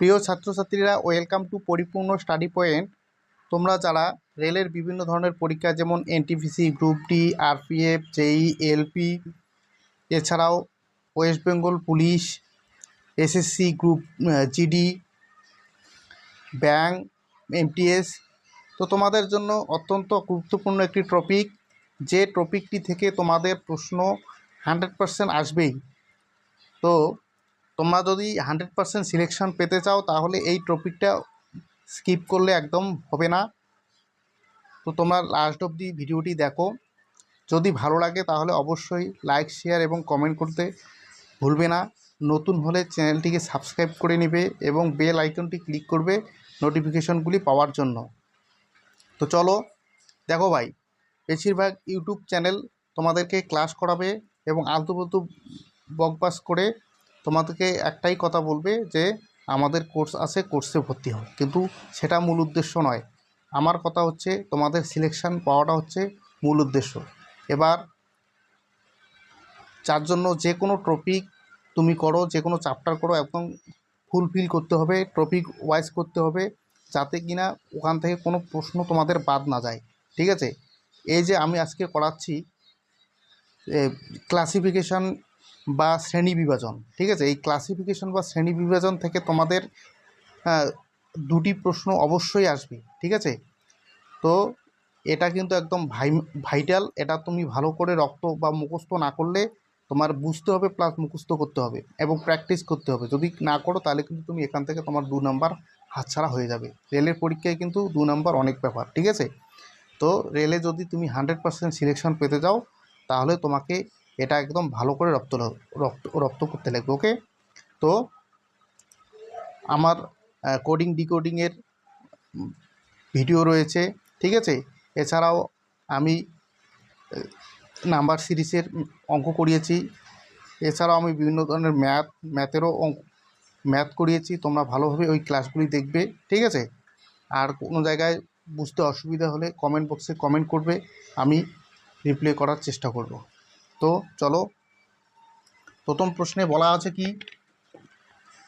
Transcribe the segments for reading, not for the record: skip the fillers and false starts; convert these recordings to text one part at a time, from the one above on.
প্রিয় ছাত্রছাত্রীরা, welcome to পরিপূর্ণ স্টাডি পয়েন্ট। তোমরা যারা রেলের বিভিন্ন ধরনের পরীক্ষা যেমন এনটিপিসি, গ্রুপ ডি, আরপিএফ, জেই, এলপি, এছাড়াও West Bengal police, SSC group, GD, bank, MTS, তো তোমাদের জন্য অত্যন্ত গুরুত্বপূর্ণ একটি টপিক, যে টপিকটি থেকে তোমাদের প্রশ্ন 100% আসবেই। তো তোমরা যদি 100% সিলেকশন পেতে চাও তাহলে এই টপিকটা স্কিপ করলে একদম হবে না। তো তোমরা লাস্ট অবধি ভিডিওটি দেখো। যদি ভালো লাগে তাহলে অবশ্যই লাইক, শেয়ার এবং কমেন্ট করতে ভুলবে না। নতুন হলে চ্যানেলটিকে সাবস্ক্রাইব করে নেবে এবং বেল আইকনটি ক্লিক করবে নোটিফিকেশনগুলি পাওয়ার জন্য। তো চলো দেখো ভাই, বেশিরভাগ ইউটিউব চ্যানেল তোমাদেরকে ক্লাস করাবে এবং আলতু ফালতু বকবাস করে তোমাদেরকে একটাই কথা বলবে যে আমাদের কোর্স আছে, কোর্সে ভর্তি হও, কিন্তু সেটা মূল উদ্দেশ্য নয়। আমার কথা হচ্ছে তোমাদের সিলেকশন পাওয়াটা হচ্ছে মূল উদ্দেশ্য। এবার যার জন্য যে কোনো টপিক তুমি করো, যে কোনো চ্যাপ্টার করো, একদম ফুলফিল করতে হবে, টপিক ওয়াইজ করতে হবে, যাতে কিনা ওখান থেকে কোনো প্রশ্ন তোমাদের বাদ না যায়। ঠিক আছে? এই যে আমি আজকে করাচ্ছি ক্লাসিফিকেশন বা শ্রেণী বিভাজন, ঠিক আছে? এই ক্লাসিফিকেশন বা শ্রেণী বিভাজন থেকে তোমাদের দুটি প্রশ্ন অবশ্যই আসবে। ঠিক আছে? তো এটা কিন্তু একদম ভাইটাল। এটা তুমি ভালো করে রপ্ত বা মুখস্থ না করলে তোমার বুঝতে হবে, প্লাস মুখস্থ করতে হবে এবং প্র্যাকটিস করতে হবে। যদি না করো তাহলে কিন্তু তুমি এখান থেকে তোমার 2 নাম্বার হাতছাড়া হয়ে যাবে। রেলের পরীক্ষায় কিন্তু 2 নাম্বার অনেক ব্যাপার। ঠিক আছে? তো রেলে যদি তুমি 100% সিলেকশন পেতে যাও তাহলে তোমাকে এটা একদম ভালো করে রপ্ত করতে লাগবে। ওকে? তো আমার কোডিং ডিকোডিংয়ের ভিডিও রয়েছে। ঠিক আছে? এছাড়াও আমি নাম্বার সিরিজের অঙ্ক করিয়েছি। এছাড়াও আমি বিভিন্ন ধরনের ম্যাথেরও ম্যাথ করিয়েছি। তোমরা ভালোভাবে ওই ক্লাসগুলি দেখবে। ঠিক আছে? আর কোনো জায়গায় বুঝতে অসুবিধা হলে কমেন্ট বক্সে কমেন্ট করবে, আমি রিপ্লাই করার চেষ্টা করব। তো চলো, প্রথম প্রশ্নে বলা আছে কি?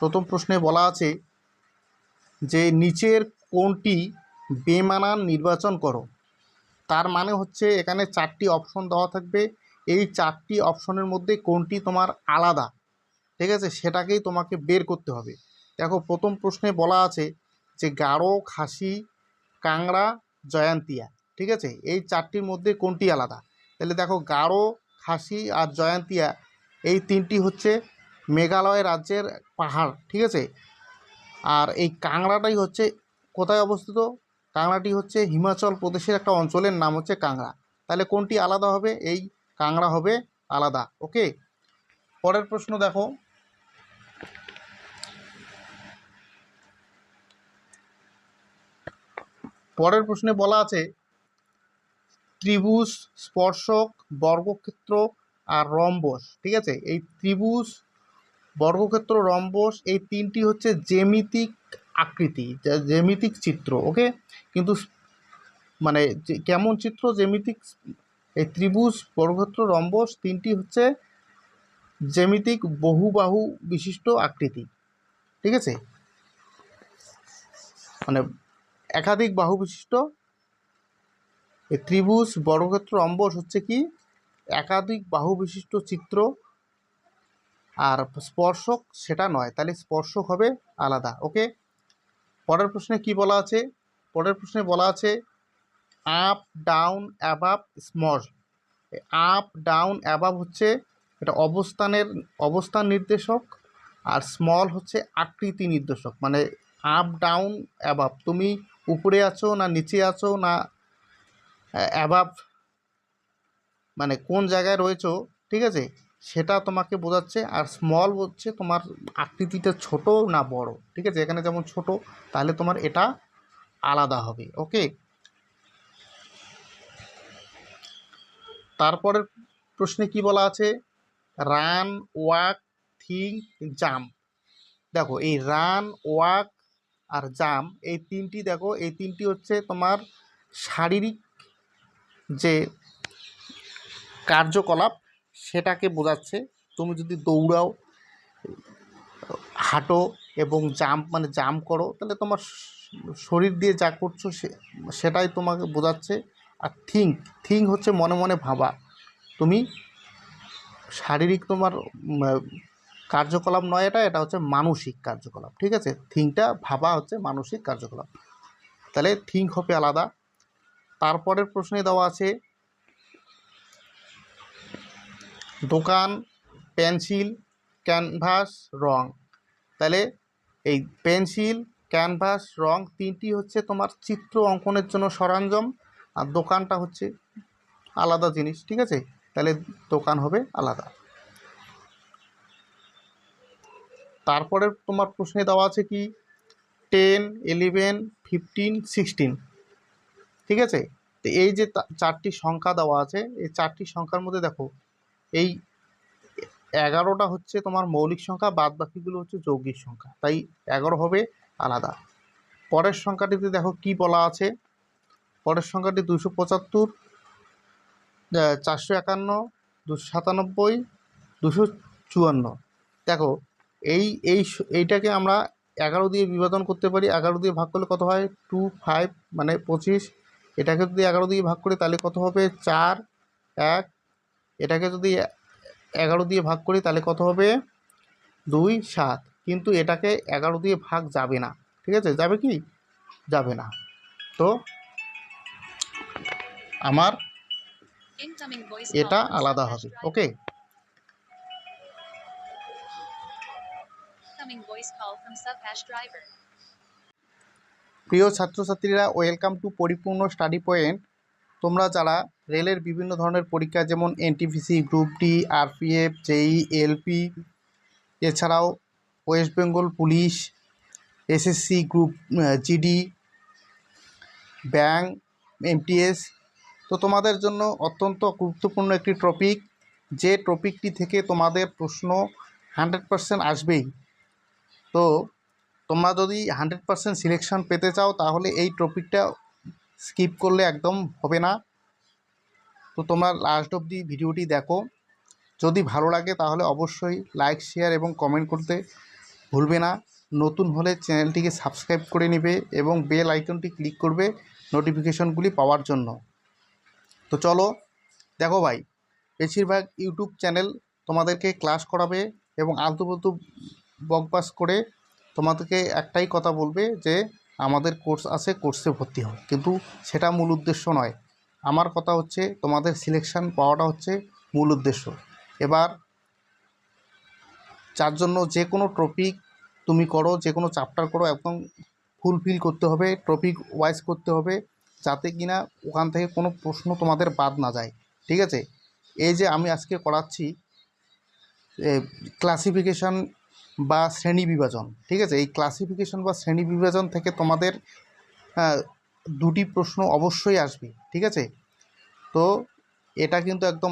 প্রথম প্রশ্নে বলা আছে যে নিচের কোনটি বেমানান নির্বাচন করো। তার মানে হচ্ছে এখানে 4টি অপশন দেওয়া থাকবে। এই 4টি অপশনের মধ্যে কোনটি তোমার আলাদা, ঠিক আছে, সেটাকেই তোমাকে বের করতে হবে। দেখো, প্রথম প্রশ্নে বলা আছে যে গারো, খাসি, কাংড়া, জয়ন্তিয়া। ঠিক আছে? এই 4টির মধ্যে কোনটি আলাদা? তাহলে দেখো, গারো, খাসি আর জয়ন্তিয়া এই 3টি হচ্ছে মেঘালয় রাজ্যের পাহাড়। ঠিক আছে? আর এই কাংড়াটাই হচ্ছে কোথায় অবস্থিত? কাংড়াটি হচ্ছে হিমাচল প্রদেশের একটা অঞ্চলের নাম হচ্ছে কাংড়া। তাহলে কোনটি আলাদা হবে? এই কাংড়া হবে আলাদা। ওকে? পরের প্রশ্ন দেখো, পরের প্রশ্নে বলা আছে ত্রিভুজ, স্পর্শক, বর্গক্ষেত্র আর রম্বস। ঠিক আছে? এই ত্রিভুজ, বর্গক্ষেত্র, রম্বস এই 3টি হচ্ছে জ্যামিতিক আকৃতি, জ্যামিতিক চিত্র। ওকে? কিন্তু মানে কেমন চিত্র? জ্যামিতিক। এই ত্রিভুজ, বর্গক্ষেত্র, রম্বস 3টি হচ্ছে জ্যামিতিক বহুবাহু বিশিষ্ট আকৃতি। ঠিক আছে? মানে একাধিক বাহু বিশিষ্ট। এই ত্রিভুজ, বর্গক্ষেত্র, রম্বস হচ্ছে কি একাধিক বাহু বিশিষ্ট চিত্র। আর স্পর্শক সেটা নয়, তাহলে স্পর্শক হবে আলাদা। ওকে? পরের প্রশ্নে কি বলা আছে? পরের প্রশ্নে বলা আছে up, down, above, small. Up, down, above হচ্ছে এটা অবস্থান নির্দেশক, আর স্মল হচ্ছে আকৃতি নির্দেশক। মানে আপ, ডাউন, অ্যাবাভ, তুমি উপরে আছো না নিচে আছো, না অ্যাবাভ মানে কোন জায়গায় রয়েছো, ঠিক আছে, সেটা তোমাকে বোঝাচ্ছে। আর স্মল হচ্ছে তোমার আকৃতিটা ছোট না বড়। ঠিক আছে? এখানে যেমন ছোট, তাহলে তোমার এটা আলাদা হবে। ওকে? তারপরের প্রশ্নে কি বলা আছে রান, ওয়াক, থিঙ্ক, জাম্প। দেখো, এই রান, ওয়াক আর জাম্প এই 3টি, দেখো এই 3টি হচ্ছে তোমার শারীরিক যে কার্যকলাপ সেটাকে বোঝাচ্ছে। তুমি যদি দৌড়াও, হাঁটো, এবং জাম্প মানে জাম্প করো, তাহলে তোমার শরীর দিয়ে যা করছো সেটাই তোমাকে বোঝাচ্ছে। আর থিঙ্ক হচ্ছে মনে মনে ভাবা। তুমি শারীরিক তোমার কার্যকলাপ নয়, এটা হচ্ছে মানসিক কার্যকলাপ, ঠিক আছে। থিঙ্কটা ভাবা হচ্ছে মানসিক কার্যকলাপ, তাহলে থিঙ্ক হবে আলাদা। তারপরের প্রশ্নে দেওয়া আছে দোকান, পেন্সিল, ক্যানভাস, রং। তাহলে এই পেন্সিল, ক্যানভাস, রং তিনটি হচ্ছে তোমার চিত্র অঙ্কনের জন্য সরঞ্জাম, আর দোকানটা হচ্ছে আলাদা জিনিস, ঠিক আছে। তাহলে দোকান হবে আলাদা। তারপরে তোমার প্রশ্নে দেওয়া আছে কি 10, 11, 15, 16, ঠিক আছে। তো এই যে চারটি সংখ্যা দেওয়া আছে, এই চারটি সংখ্যার মধ্যে দেখো এই 11টা হচ্ছে তোমার মৌলিক সংখ্যা, বাদ বাকিগুলো হচ্ছে যৌগিক সংখ্যা, তাই 11 হবে আলাদা। পরের সংখ্যাটিতে দেখো কি বলা আছে, পরের সংখ্যাটি 275, 451, 297, 254। দেখো এইটাকে আমরা 11 দিয়ে বিভাজন করতে পারি। 11 দিয়ে ভাগ করলে কত হয় 2, 5 মানে 25। এটাকে যদি 11 দিয়ে ভাগ করি তাহলে কত হবে 4, 1। এটাকে যদি 11 দিয়ে ভাগ করি তাহলে কত হবে 2, 7। কিন্তু এটাকে 11 দিয়ে ভাগ যাবে না, ঠিক আছে, যাবে কি যাবে না। তো আমার এটা আলাদা হবে, ওকে। প্রিয় ছাত্রছাত্রীরা, ওয়েলকাম টু পরিপূর্ণ স্টাডি পয়েন্ট। তোমরা যারা রেলের বিভিন্ন ধরনের পরীক্ষা যেমন এনটিপিসি, গ্রুপ ডি, আরপিএফ, জেই, এলপি, এছাড়াও West Bengal police, SSC group, GD, bank, MTS, তো তোমাদের জন্য অত্যন্ত গুরুত্বপূর্ণ একটি টপিক, যে টপিকটি থেকে তোমাদের প্রশ্ন 100% আসবেই। তো তোমরা যদি 100% সিলেকশন পেতে চাও তাহলে এই টপিকটা স্কিপ করলে একদম হবে না। তো তোমরা লাস্ট অবধি ভিডিওটি দেখো, যদি ভালো লাগে তাহলে অবশ্যই লাইক, শেয়ার এবং কমেন্ট করতে ভুলবে না। নতুন হলে চ্যানেলটিকে সাবস্ক্রাইব করে নেবে এবং বেল আইকনটি ক্লিক করবে নোটিফিকেশনগুলি পাওয়ার জন্য। তো চলো দেখো ভাই, বেশিরভাগ ইউটিউব চ্যানেল তোমাদেরকে ক্লাস করাবে এবং আলতু ফালতু বকবাস করে তোমাদেরকে একটাই কথা বলবে যে আমাদের কোর্স আছে, কোর্সে ভর্তি হও, কিন্তু সেটা মূল উদ্দেশ্য নয়। আমার কথা হচ্ছে তোমাদের সিলেকশান পাওয়াটা হচ্ছে মূল উদ্দেশ্য। এবার যার জন্য যে কোনো টপিক তুমি করো, যে কোনো চ্যাপ্টার করো, একদম ফুলফিল করতে হবে, টপিক ওয়াইজ করতে হবে, যাতে কিনা ওখান থেকে কোনো প্রশ্ন তোমাদের বাদ না যায়, ঠিক আছে। এই যে আমি আজকে করাচ্ছি ক্লাসিফিকেশন বা শ্রেণী বিভাজন, ঠিক আছে। এই ক্লাসিফিকেশন বা শ্রেণী বিভাজন থেকে তোমাদের দুটি প্রশ্ন অবশ্যই আসবে, ঠিক আছে। তো এটা কিন্তু একদম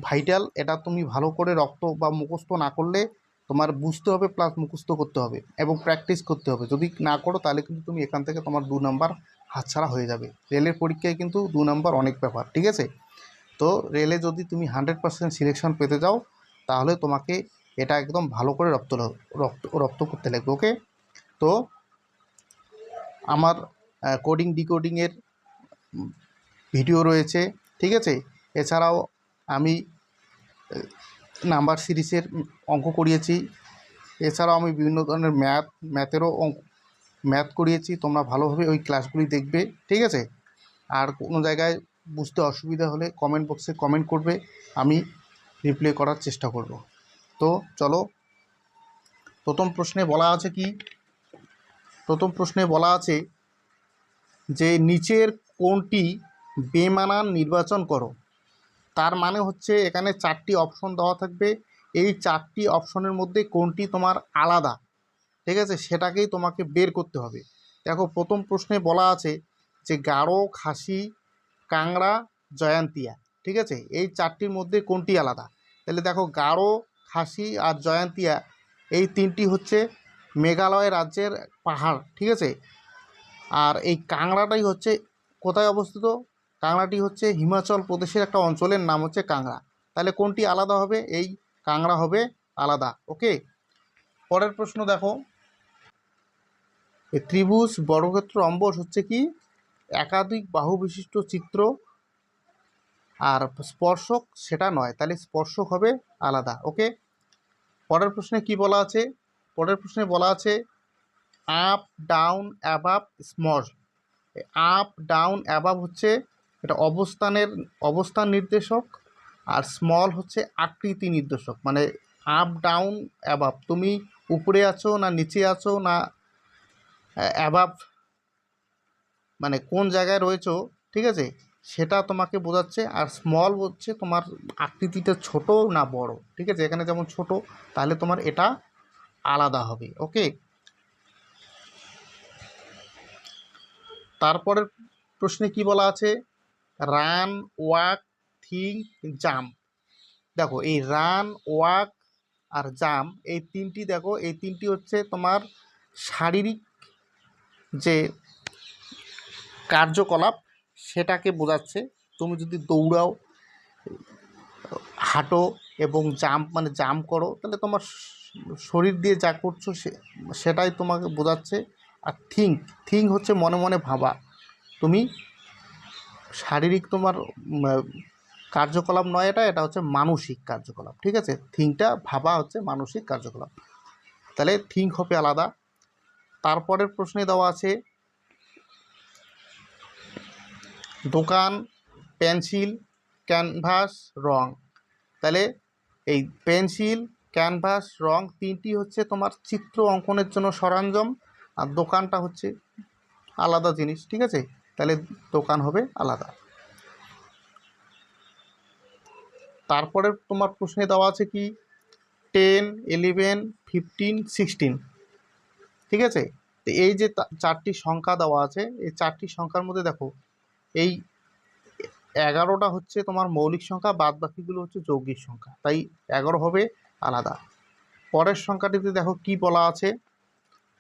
ভাইটাল। এটা তুমি ভালো করে রপ্ত বা মুখস্থ না করলে তোমার বুঝতে হবে, প্লাস মুখস্থ করতে হবে এবং প্র্যাকটিস করতে হবে। যদি না করো তাহলে কিন্তু তুমি এখান থেকে তোমার 2 নাম্বার হাতছাড়া হয়ে যাবে। রেলের পরীক্ষায় কিন্তু 2 নাম্বার অনেক ব্যাপার, ঠিক আছে। তো রেলে যদি তুমি 100% সিলেকশন পেতে যাও তাহলে তোমাকে এটা একদম ভালো করে রপ্ত করতে লাগবে, ওকে। তো আমার কোডিং ডিকোডিংয়ের ভিডিও রয়েছে, ঠিক আছে। এছাড়াও আমি নাম্বার সিরিজের অঙ্ক করিয়েছি। এছাড়াও আমি বিভিন্ন ধরনের ম্যাথেরও ম্যাথ করিয়েছি। তোমরা ভালোভাবে ওই ক্লাসগুলি দেখবে, ঠিক আছে। আর কোনো জায়গায় বুঝতে অসুবিধা হলে কমেন্ট বক্সে কমেন্ট করবে, আমি রিপ্লাই করার চেষ্টা করব। তো চলো, প্রথম প্রশ্নে বলা আছে কি, প্রথম প্রশ্নে বলা আছে যে নিচের কোনটি বেমানান নির্বাচন করো। তার মানে হচ্ছে এখানে 4টি অপশন দেওয়া থাকবে, এই 4টি অপশনের মধ্যে কোনটি তোমার আলাদা, ঠিক আছে, সেটাকেই তোমাকে বের করতে হবে। দেখো প্রথম প্রশ্নে বলা আছে যে গারো, খাসি, কাংড়া, জয়ন্তিয়া, ঠিক আছে, এই 4টির মধ্যে কোনটি আলাদা। তাহলে দেখো গারো, খাসি আর জয়ন্তিয়া এই 3টি হচ্ছে মেঘালয় রাজ্যের পাহাড়, ঠিক আছে। আর এই কাংড়াটাই হচ্ছে কোথায় অবস্থিত, কাংড়াটি হচ্ছে হিমাচল প্রদেশের একটা অঞ্চলের নাম হচ্ছে কাংড়া। তাহলে কোনটি আলাদা হবে, এই কাংড়া হবে আলাদা, ওকে। পরের প্রশ্ন দেখো, এই ত্রিভুজ, বর্গক্ষেত্র, রম্বস হচ্ছে কি একাধিক বাহু বিশিষ্ট চিত্র, আর স্পর্শক সেটা নয়, তাহলে স্পর্শক হবে আলাদা। ওকে, পরের প্রশ্নে কি বলা আছে? পরের প্রশ্নে বলা আছে up down above small. Up down above হচ্ছে এটা অবস্থান নির্দেশক, আর স্মল হচ্ছে আকৃতি নির্দেশক। মানে আপ ডাউন অ্যাবাভ, তুমি উপরে আছো না নিচে আছো, না অ্যাবাভ মানে কোন জায়গায় রয়েছো, ঠিক আছে, সেটা তোমাকে বোঝাচ্ছে। আর স্মল হচ্ছে তোমার আকৃতিটা ছোট না বড়, ঠিক আছে, এখানে যেমন ছোট, তাহলে তোমার এটা আলাদা হবে। ওকে, তারপরের প্রশ্নে কি বলা আছে? Run, walk, think, jump. দেখো এই রান, ওয়াক আর জাম্প, এই তিনটি, দেখো এই তিনটি হচ্ছে তোমার শারীরিক যে কার্যকলাপ সেটাকে বোঝাচ্ছে। তুমি যদি দৌড়াও, হাঁটো এবং জাম্প মানে জাম্প করো, তাহলে তোমার শরীর দিয়ে যা করছো সেটাই তোমাকে বোঝাচ্ছে। আর থিঙ্ক হচ্ছে মনে মনে ভাবা। তুমি শারীরিক তোমার কার্যকলাপ নয়, এটা হচ্ছে মানসিক কার্যকলাপ, ঠিক আছে। থিঙ্কটা ভাবা হচ্ছে মানসিক কার্যকলাপ, তাহলে থিঙ্ক হবে আলাদা। তারপরের প্রশ্নে দেওয়া আছে দোকান, পেন্সিল, ক্যানভাস, রং। তাহলে এই পেন্সিল, ক্যানভাস, রং তিনটি হচ্ছে তোমার চিত্র অঙ্কনের জন্য সরঞ্জাম, আর দোকানটা হচ্ছে আলাদা জিনিস, ঠিক আছে, তাহলে দোকান হবে আলাদা। তারপরে তোমার প্রশ্নে দেওয়া আছে কি 10, 11, 15, 16, ঠিক আছে। তো এই যে চারটি সংখ্যা দেওয়া আছে, এই চারটি সংখ্যার মধ্যে দেখো এই 11টা হচ্ছে তোমার মৌলিক সংখ্যা, বাদ বাকিগুলো হচ্ছে যৌগিক সংখ্যা, তাই 11 হবে আলাদা। পরের সংখ্যাটিতে দেখো কি বলা আছে,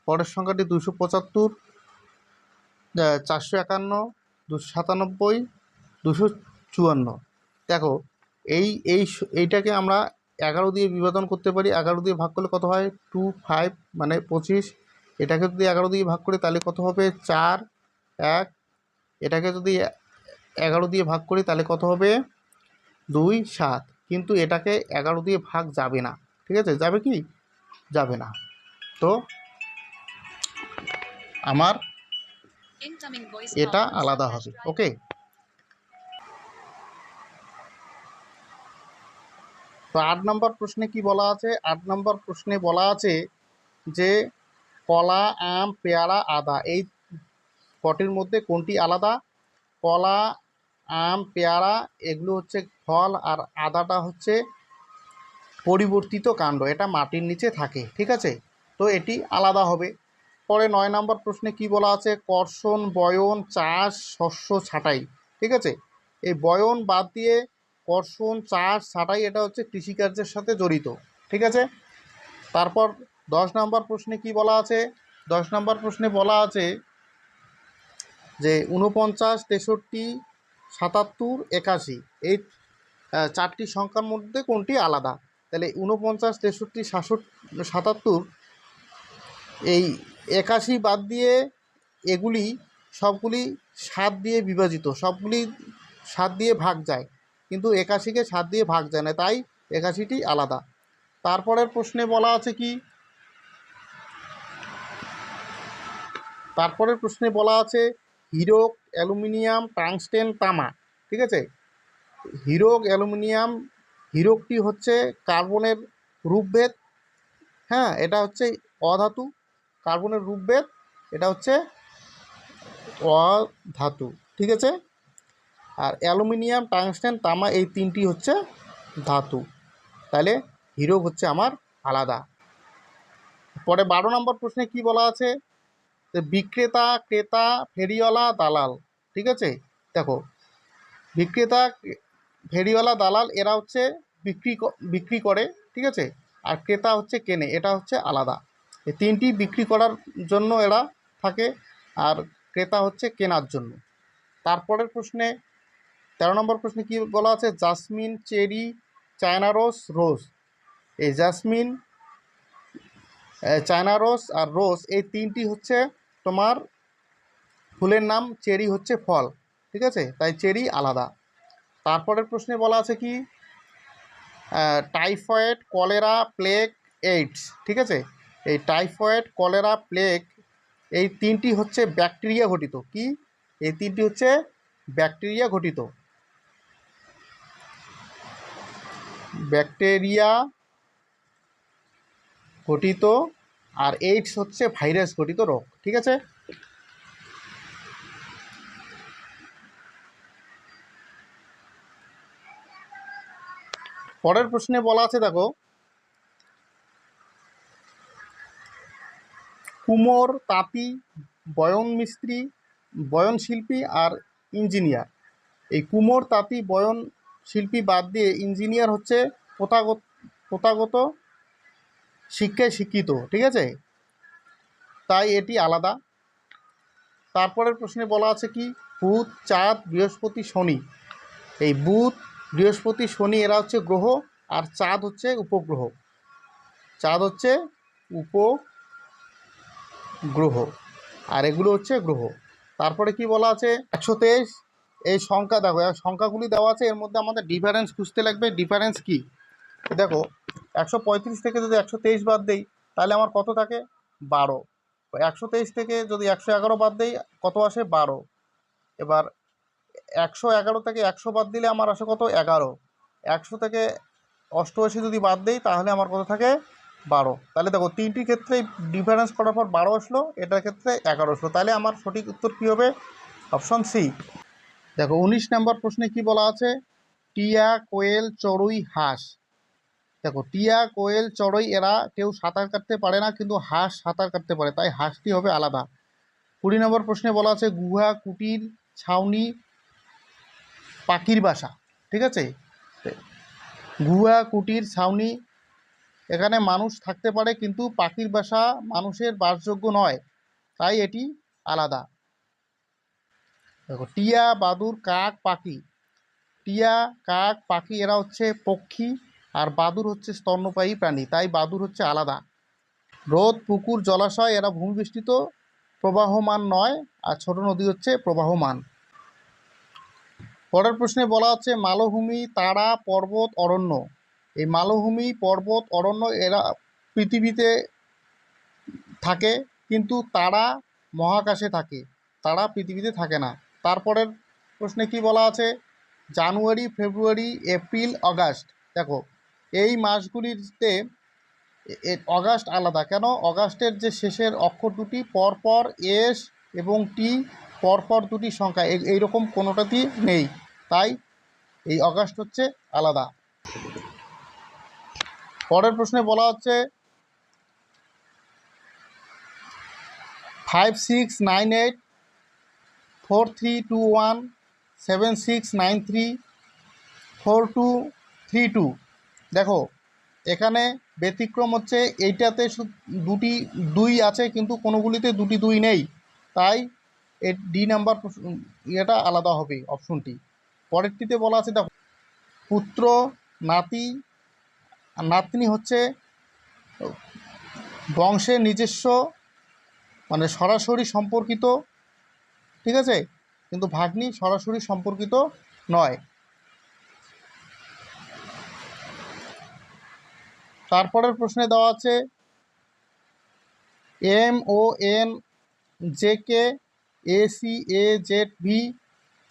পরের সংখ্যাটি 275, 451, 297, 254। দেখো এইটাকে আমরা 11 দিয়ে বিভাজন করতে পারি। 11 দিয়ে ভাগ করলে কত হয়? 2, 5 মানে 25। এটাকে যদি 11 দিয়ে ভাগ করি তাহলে কত হবে? 4, 1। এটাকে যদি 11 দিয়ে ভাগ করি তাহলে কত হবে? 2, 7। কিন্তু এটাকে 11 দিয়ে ভাগ যাবে না, ঠিক আছে, যাবে কি? যাবে না। তো আমার এটা আলাদা হবে। ওকে, তো 8 নম্বর প্রশ্নে কি বলা আছে? 8 নম্বর প্রশ্নে বলা আছে যে কলা, আম, পেয়ারা, আদা, এই কটির মধ্যে কোনটি আলাদা? কলা, আম, পেয়ারা এগুলো হচ্ছে ফল, আর আদাটা হচ্ছে পরিবর্তিত কাণ্ড, এটা মাটির নিচে থাকে, ঠিক আছে, তো এটি আলাদা হবে। পরে 9 নম্বর প্রশ্নে কি বলা আছে? কর্ষণ, বয়ন, চাষ, শস্য ছাঁটাই, ঠিক আছে। এই বয়ন বাদ দিয়ে কর্ষণ, চাষ, ছাঁটাই এটা হচ্ছে কৃষিকার্যের সাথে জড়িত, ঠিক আছে। তারপর 10 নম্বর প্রশ্নে কি বলা আছে? 10 নম্বর প্রশ্নে বলা আছে যে 49, 63, 77, 81 এই চারটি সংখ্যার মধ্যে কোনটি আলাদা? তাহলে 49, 63, 77, এই 81 বাদ দিয়ে এগুলি সবগুলি 7 দিয়ে বিভাজিত, সবগুলি 7 দিয়ে ভাগ যায়, কিন্তু 81কে 7 দিয়ে ভাগ যায় না, তাই 81টি আলাদা। তারপরের প্রশ্নে বলা আছে কি? তারপরের প্রশ্নে বলা আছে হীরক, অ্যালুমিনিয়াম, টাংস্টেন, তামা, ঠিক আছে। হীরক, অ্যালুমিনিয়াম, হীরকটি হচ্ছে কার্বনের রূপভেদ, হ্যাঁ, এটা হচ্ছে অধাতু, কার্বনের রূপভেদ, এটা হচ্ছে অধাতু, ঠিক আছে। আর অ্যালুমিনিয়াম, টাংস্টেন, তামা এই তিনটি হচ্ছে ধাতু, তাহলে হীরক হচ্ছে আমার আলাদা। পরে 12 নম্বর প্রশ্নে কি বলা আছে? বিক্রেতা, ক্রেতা, ফেরিওয়ালা, দালাল, ঠিক আছে। দেখো বিক্রেতা, ফেরিওয়ালা, দালাল এরা হচ্ছে বিক্রি করে, ঠিক আছে, আর ক্রেতা হচ্ছে কেনে, এটা হচ্ছে আলাদা। এই তিনটি বিক্রি করার জন্য এরা থাকে, আর ক্রেতা হচ্ছে কেনার জন্য। তারপরের প্রশ্নে 13 নম্বর প্রশ্নে কি বলা আছে? জাসমিন, চেরি, চায়না রোজ, রোজ। এই জাসমিন, চায়না রোজ আর রোজ এই তিনটি হচ্ছে তোমার ফুলের নাম, চেরি হচ্ছে ফল, ঠিক আছে, তাই চেরি আলাদা। তারপরের প্রশ্নে বলা আছে কি টাইফয়েড, কলেরা, প্লেগ, এইডস, ঠিক আছে। এই টাইফয়েড, কলেরা, প্লেগ এই তিনটি হচ্ছে ব্যাকটেরিয়া ঘটিত। কি এই তিনটি হচ্ছে ব্যাকটেরিয়া ঘটিত, ব্যাকটেরিয়া ঘটিত, আর এইডস হচ্ছে ভাইরাস ঘটিত রোগ, ঠিক আছে। পরের প্রশ্নে বলা আছে দেখো কুমোর, তাঁতি, বয়ন মিস্ত্রি, বয়ন শিল্পী আর ইঞ্জিনিয়ার। এই কুমোর, তাঁতি, বয়ন শিল্পী বাদ দিয়ে ইঞ্জিনিয়ার হচ্ছে প্রথাগত শিক্ষায় শিক্ষিত, ঠিক আছে, তাই এটি আলাদা। তারপরের প্রশ্নে বলা আছে কি বুধ, চাঁদ, বৃহস্পতি, শনি। এই বুধ, বৃহস্পতি, শনি এরা হচ্ছে গ্রহ, আর চাঁদ হচ্ছে উপগ্রহ, চাঁদ হচ্ছে উপগ্রহ, আর এগুলো হচ্ছে গ্রহ। তারপরে কি বলা আছে 123, এই সংখ্যা দেখো, সংখ্যাগুলি দেওয়া আছে, এর মধ্যে আমাদের ডিফারেন্স খুঁজতে লাগবে। ডিফারেন্স কি দেখো 135 থেকে যদি 123 বাদ দেই তাহলে আমার কত থাকে 12। 123 থেকে যদি 111 বাদ দেই কত আসে 12। এবার 111 থেকে 100 বাদ দিলে আমার আসে কত 11। 100 থেকে 88 যদি বাদ দেই তাহলে আমার কত থাকে 12। তাহলে দেখো তিনটির ক্ষেত্রে ডিফারেন্স করার পর 12 আসলো, এটার ক্ষেত্রে 11 আসলো, তাহলে আমার সঠিক উত্তর কী হবে অপশন সি। দেখো 19 নম্বর প্রশ্নে কি বলা আছে টিয়া, কোয়েল, চড়ুই, হাঁস। দেখো টিয়া, কোয়েল, চড়ুই এরা কেউ সাঁতার কাটতে পারে না, কিন্তু হাঁস সাঁতার কাটতে পারে, তাই হাঁসটি হবে আলাদা। 20 নম্বর প্রশ্নে বলা আছে গুহা, কুটির, ছাউনি, পাখির বাসা, ঠিক আছে। গুহা, কুটির, ছাউনি এখানে মানুষ থাকতে পারে, কিন্তু পাখির বাসা মানুষের বাসযোগ্য নয়, তাই এটি আলাদা। দেখো টিয়া, বাদুড়, কাক, পাখি। টিয়া, কাক, পাখি এরা হচ্ছে পক্ষী, আর বাদুড় হচ্ছে স্তন্যপায়ী প্রাণী, তাই বাদুড় হচ্ছে আলাদা। হ্রদ, পুকুর, জলাশয় এরা ভূমিবেষ্টিত, প্রবাহমান নয়, আর ছোট নদী হচ্ছে প্রবাহমান। পরের প্রশ্নে বলা হচ্ছে মালভূমি, তারা, পর্বত, অরণ্য। এই মালভূমি, পর্বত, অরণ্য এরা পৃথিবীতে থাকে, কিন্তু তারা মহাকাশে থাকে, তারা পৃথিবীতে থাকে না। তারপরের প্রশ্নে কি বলা আছে জানুয়ারি, ফেব্রুয়ারি, এপ্রিল, অগাস্ট। দেখো এই মাসগুলিতে অগাস্ট আলাদা কেন, অগাস্টের যে শেষের অক্ষর দুটি পরপর এস এবং টি পরপর দুটি সংখ্যা এইরকম কোনোটাতেই নেই, তাই এই অগাস্ট হচ্ছে আলাদা। পরের প্রশ্নে বলা হচ্ছে 5698 4321 7693 4232। দেখো এখানে ব্যতিক্রম হচ্ছে এইটাতে দুটি দুই আছে, কিন্তু কোনোগুলিতে দুটি দুই নেই, তাই ডি নাম্বার এটা আলাদা হবে অপশনটি। পরেরটিতে বলা আছে দেখো পুত্র, নাতি, নাতনি হচ্ছে বংশের নিজস্ব মানে সরাসরি সম্পর্কিত, ঠিক আছে, কিন্তু ভাগ্নি সরাসরি সম্পর্কিত নয়। তারপরের প্রশ্নে দেওয়া আছে MON, JK, ACAZV,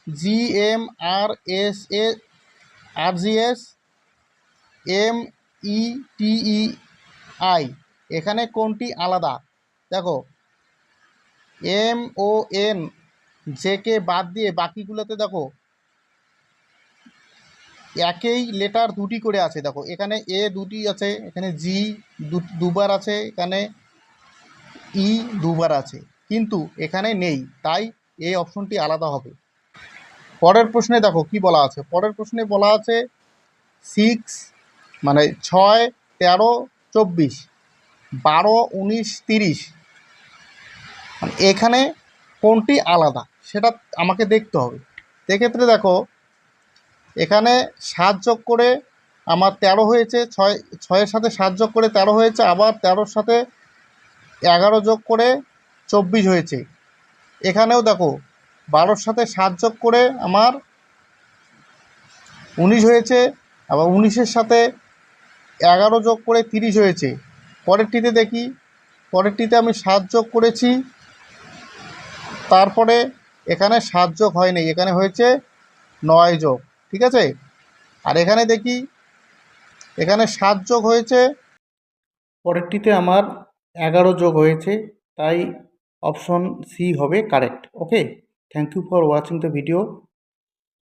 GMRSA, RGS, METEI এখানে কোনটি আলাদা। দেখো MON, JK বাদ দিয়ে বাকিগুলোতে দেখো একই লেটার দুটি করে আছে। দেখো এখানে এ দুটি আছে, এখানে জি দুবার আছে, এখানে ই দুবার আছে, কিন্তু এখানে নেই, তাই এই অপশনটি আলাদা হবে। পরের প্রশ্নে দেখো কি বলা আছে, পরের প্রশ্নে বলা আছে 6 মানে 6, 13, 24, 12, 19, 30 মানে এখানে কোনটি আলাদা সেটা আমাকে দেখতে হবে। সেক্ষেত্রে দেখো এখানে 7 যোগ করে আমার 13 হয়েছে, 6 6-এর সাথে 7 যোগ করে 13 হয়েছে, আবার 13-র সাথে 11 যোগ করে 24 হয়েছে। এখানেও দেখো 12-র সাথে 7 যোগ করে আমার 19 হয়েছে, আবার 19-এর সাথে 11 যোগ করে 30 হয়েছে। পরেরটিতে দেখি, পরেরটিতে আমি 7 যোগ করেছি, তারপরে এখানে 7 যোগ হয়নি, এখানে হয়েছে 9 যোগ, ঠিক আছে। আর এখানে দেখি, এখানে 7 যোগ হয়েছে, পরেরটিতে আমার 11 যোগ হয়েছে, তাই অপশন সি হবে correct. Okay, thank you for watching the video.